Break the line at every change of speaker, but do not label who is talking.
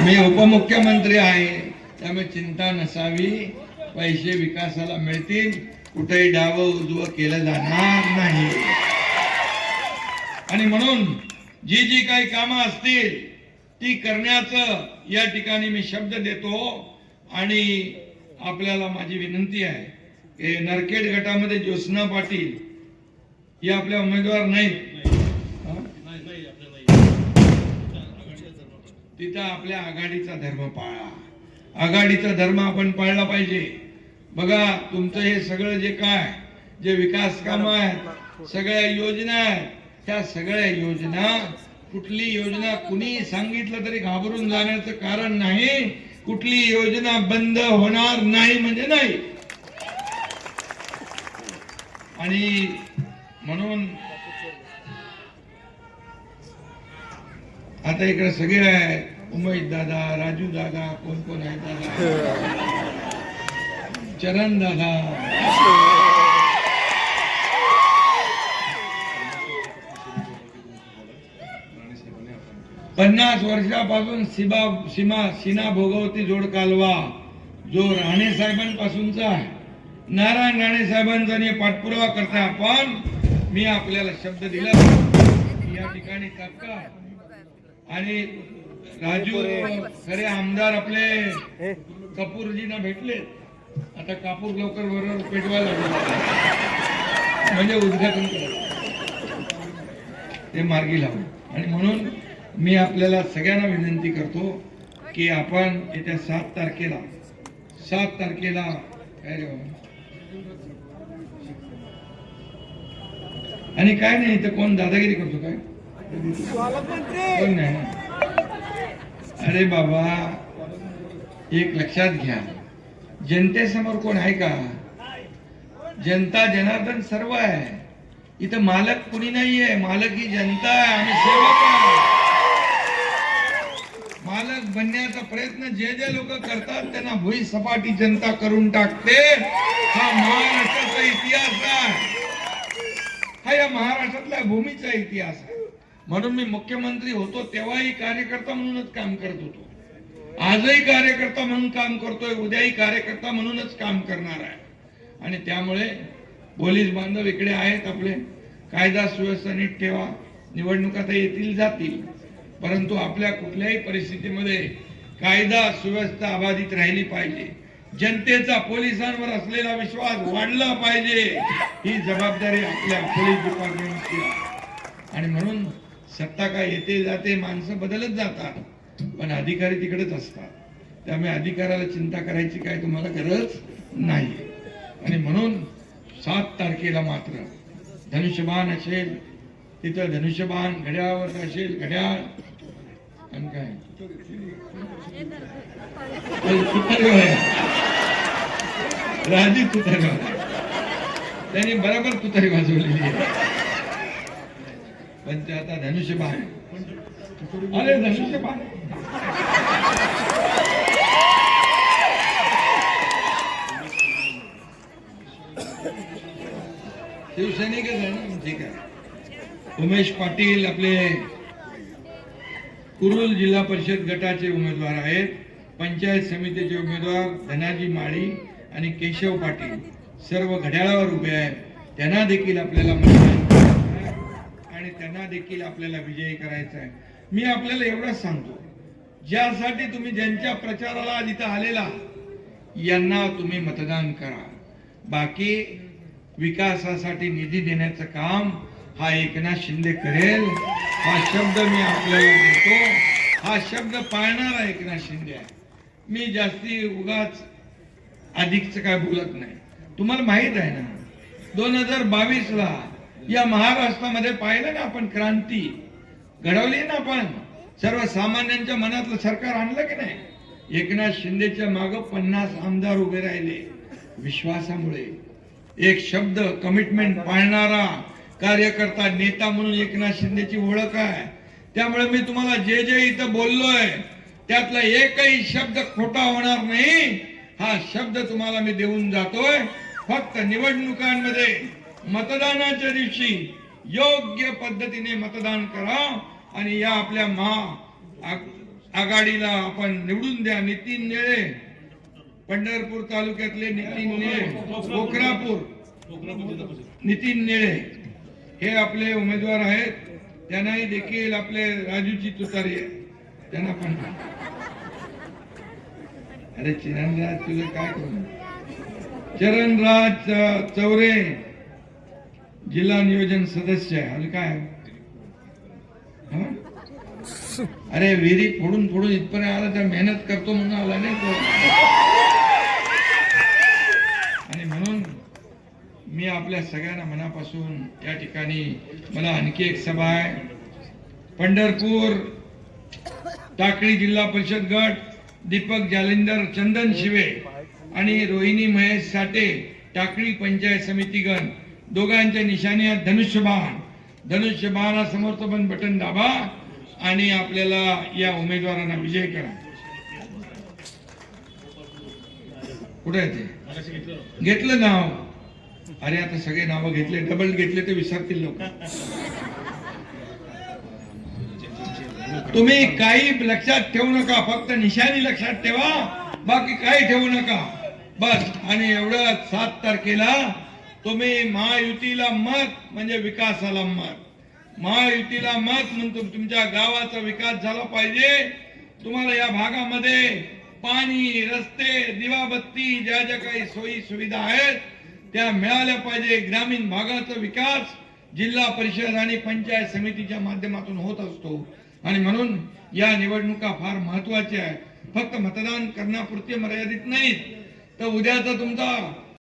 मी उपमुख्यमंत्री आहे, त्यामुळे चिंता नसावी. पैसे विकासाला मिळतील, कुठेही डावं उजवं केलं जाणार नाही. आणि म्हणून जी जी काही कामं असतील ती करण्याचं या ठिकाणी मी शब्द देतो. आणि आपल्याला माझी विनंती आहे की नरखेड गटामध्ये ज्योत्स्ना पाटील या आपल्या उमेदवार नाहीत, तिथं आपल्या आघाडीचा धर्म पाळा. आघाडीचा धर्म आपण पाळला पाहिजे. बघा, तुमचं हे सगळं जे काय जे विकास कामं आहेत, सगळ्या योजना आहेत, त्या सगळ्या योजना, कुठली योजना कुणी सांगितलं तरी घाबरून जाण्याचं कारण नाही. कुठली योजना बंद होणार नाही म्हणजे नाही. आणि म्हणून आता इकडे सगळे आहेत, उमेश दादा, राजू दादा, कोण कोण आहे दादा, चरण दादा, 50 वर्षापासून सीना भोगवती जोड कालवा जो राणे साहेबांपासूनचा आहे. नारायण राणे साहेबांचा पाठपुरावा करता आपण. मी आपल्याला शब्द दिला या ठिकाणी तात्काळ. आणि राजू खरे आमदार आपले कपूरजींना भेटले. आता कापूर लवकर बरोबर पेटवायला म्हणजे उद्घाटन करा, ते मार्गी लावू. आणि म्हणून मी आपल्याला सगळ्यांना विनंती करतो की आपण येत्या 7 तारखेला काय रे बाबा, आणि काय नाही इथं कोण दादागिरी करतो काय, कोण नाही. अरे बाबा, एक लक्षात घ्या, जनतेसमोर कोण आहे का? जनता जनार्दन सर्व आहे. इथं मालक कुणी नाहीये, मालक ही जनता आहे. आम्ही सेवक आहे. मालक बनण्याचा प्रयत्न जे जे लोक करतात त्यांना भुई सपाटी जनता करून टाकते. हा महाराष्ट्राचा इतिहास आहे. हा या महाराष्ट्रातल्या भूमीचा इतिहास आहे. म्हणून मी मुख्यमंत्री होतो तेव्हाही कार्यकर्ता म्हणूनच काम करत होतो, आजही कार्यकर्ता म्हणून काम करतोय, उद्याही कार्यकर्ता म्हणूनच काम करणार आहे. आणि त्यामुळे पोलीस बांधव इकडे आहेत आपले, कायदा सुव्यवस्था नीट ठेवा. निवडणुका तर येतील जातील, परंतु आपल्या कुठल्याही परिस्थितीमध्ये कायदा सुव्यवस्था अबाधित राहिली पाहिजे. जनतेचा पोलिसांवर असलेला विश्वास वाढला पाहिजे, ही जबाबदारी आपल्या पोलीस डिपार्टमेंटची आहे. आणि म्हणून सत्ता काय येते जाते, माणसं बदलत जातात, पण अधिकारी तिकडेच असतात. त्यामुळे अधिकाराला चिंता करायची काय तुम्हाला गरज नाही. आणि म्हणून 7 तारखेला मात्र धनुष्यबाण असेल, तिथं धनुष्यबाण घड्याळावर असेल, घड्याळ आणि काय राजी तुतारी, त्यांनी बरोबर तुतारी वाजवलेली आहे. पण ते आता धनुष्यबाण, अरे धनुष्यबाण शिवसैनिकच आहे ना, ठीक आहे. उमेश पाटील आपले कुरुल जिल्हा परिषद गटाचे उमेदवार आहेत. पंचायत समितीचे उमेदवार धनाजी माळी आणि केशव पाटील सर्व घड्याळावर उभे आहेत. त्यांना देखील आपल्याला मतदान करायचं आहे आणि त्यांना देखील आपल्याला विजयी करायचं आहे. मी आपल्याला एवढंच सांगतो, ज्यासाठी तुम्ही ज्यांच्या प्रचाराला जिथं आलेला यांना तुम्ही मतदान करा. बाकी विकासासाठी निधी देण्याचं काम हा एकनाथ शिंदे करेल, हा शब्द मी आपल्याला देतो. हा शब्द पाळणारा एकनाथ शिंदे आहे. मी जास्ती उगाच अधिकच काय बोलत नाही. तुम्हाला माहित आहे ना, 2022ला या महाराष्ट्रामध्ये पाहिलं ना आपण, क्रांती घडवली ना आपण, सर्वसामान्यांच्या मनातलं सरकार आणलं की नाही. एकनाथ शिंदेच्या मागे 50 आमदार उभे राहिले विश्वासामुळे. एक शब्द कमिटमेंट पाळणारा कार्यकर्ता, नेता म्हणून एकनाथ शिंदेची ओळख आहे. त्यामुळे मी तुम्हाला जे जे इथं बोललोय त्यातला एकही शब्द खोटा होणार नाही. हा शब्द तुम्हाला मी देऊन जातोय. फक्त निवडणुकांमध्ये मतदानाच्या दिवशी योग्य पद्धतीने मतदान करा. आणि या आपल्या आघाडीला आपण निवडून द्या. नितीन निळे, पंढरपूर तालुक्यातले नितीन निळे, कोकरापूर नितीन निळे हे आपले उमेदवार आहेत. त्यांनाही देखील आपले राजूची तुतारी आहे, त्यांना पण. अरे चरणराज तुझं काय करू. चरणराज चौरे जिल्हा नियोजन सदस्य आहे. आणि काय हा? अरे विहिरी फोडून फोडून इथपर्यंत आला तर मेहनत करतो म्हणून आला नाही तो. आणि म्हणून मी आपल्या सगळ्यांना मनापासून या ठिकाणी मला आणखी एक सभा आहे. पंढरपूर टाकळी जिल्हा परिषद गट दीपक जालिंदर चंदन शिवे आणि रोहिणी महेश साठे टाकळी पंचायत समिती गण दोघांच्या निशाणी धनुष्यबाण. धनुष्यबाणा समर्थन बटन दाबा आणि आपल्याला या उमेदवारांना विजय करा. कुठे आहे ते? घेतलं नाव. अरे आता सगळे नाव घेतले, डबल घेतले ते विसरतील लोक. तुम्ही काही लक्षात ठेवू नका, फक्त निशाणी लक्षात ठेवा, बाकी काही ठेवू नका बस. आणि एवढं 7 तारखेला तुम्ही महायुतीला मत म्हणजे विकासाला मत. महायुतीला मत म्हणतो तुमच्या गावाचा विकास झाला पाहिजे. तुम्हाला या भागामध्ये पाणी, रस्ते, दिवाबत्ती ज्या ज्या काही सोयी सुविधा आहेत त्या मिळाल्या पाहिजे. ग्रामीण भागाचा विकास जिल्हा परिषद आणि पंचायत समितीच्या माध्यमातून होत असतो. आणि म्हणून या निवडणुका फार महत्वाच्या आहेत. फक्त मतदान करण्यापुरते मर्यादित नाहीत, तर उद्याचा तुमचा